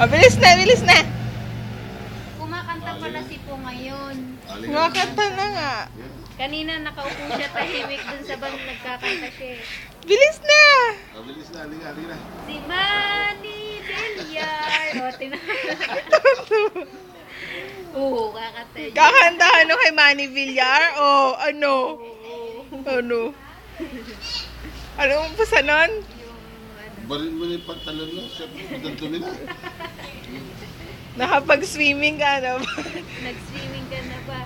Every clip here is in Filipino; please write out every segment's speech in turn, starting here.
Oh, bilis na, bilis na. Kumakanta pala si Po ngayon. Kumakanta na nga. Kanina nakaupo siya tahimik dun sa bang nagkakanta siya. Bilis na. Bilis na, halika. Si Manny Villar. O, Oo, kakanta yun. Kakanta ano kay Manny Villar? O, ano? Ano? Ano ang pusa nun? Barin mo na yung pantalon mo. Siyempre, danto nila. Nakapag-swimming ka na ba? Nag-swimming ka na ba?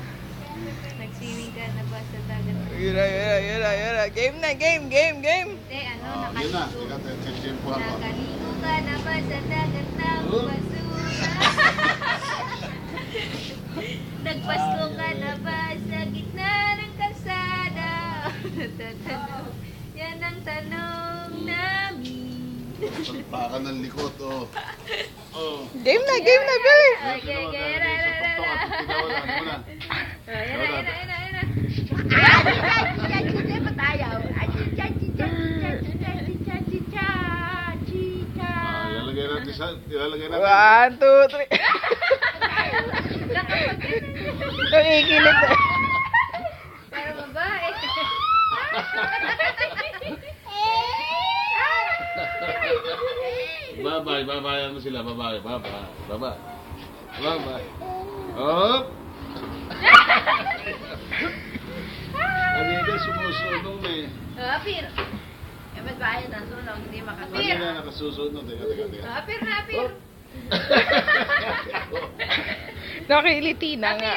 Nag-swimming ka na ba sa dagat? Yura. Game na, game. Hindi, ano, Yun na, nakaligo. ikaw tayo tempo ako. Nakaligo ka na ba sa dagat ng basura? Nagpasko ka na ba sa gitna ng kalsada? Yan ang tanong namin. Palpakan ng likod, oh. Oh. Game na, bilis. Ilalagay natin. 1, 2, 3. Nakikilit na. Para babae. Bye-bye. Ano sila? Bye-bye. Hop! Kanina sumusunod eh. Apir. Eh, ba't ba ayaw nasunog? Hindi makapir. Kanina nakasusunod eh. Teka. Apir na, apir. Nakiliti na nga.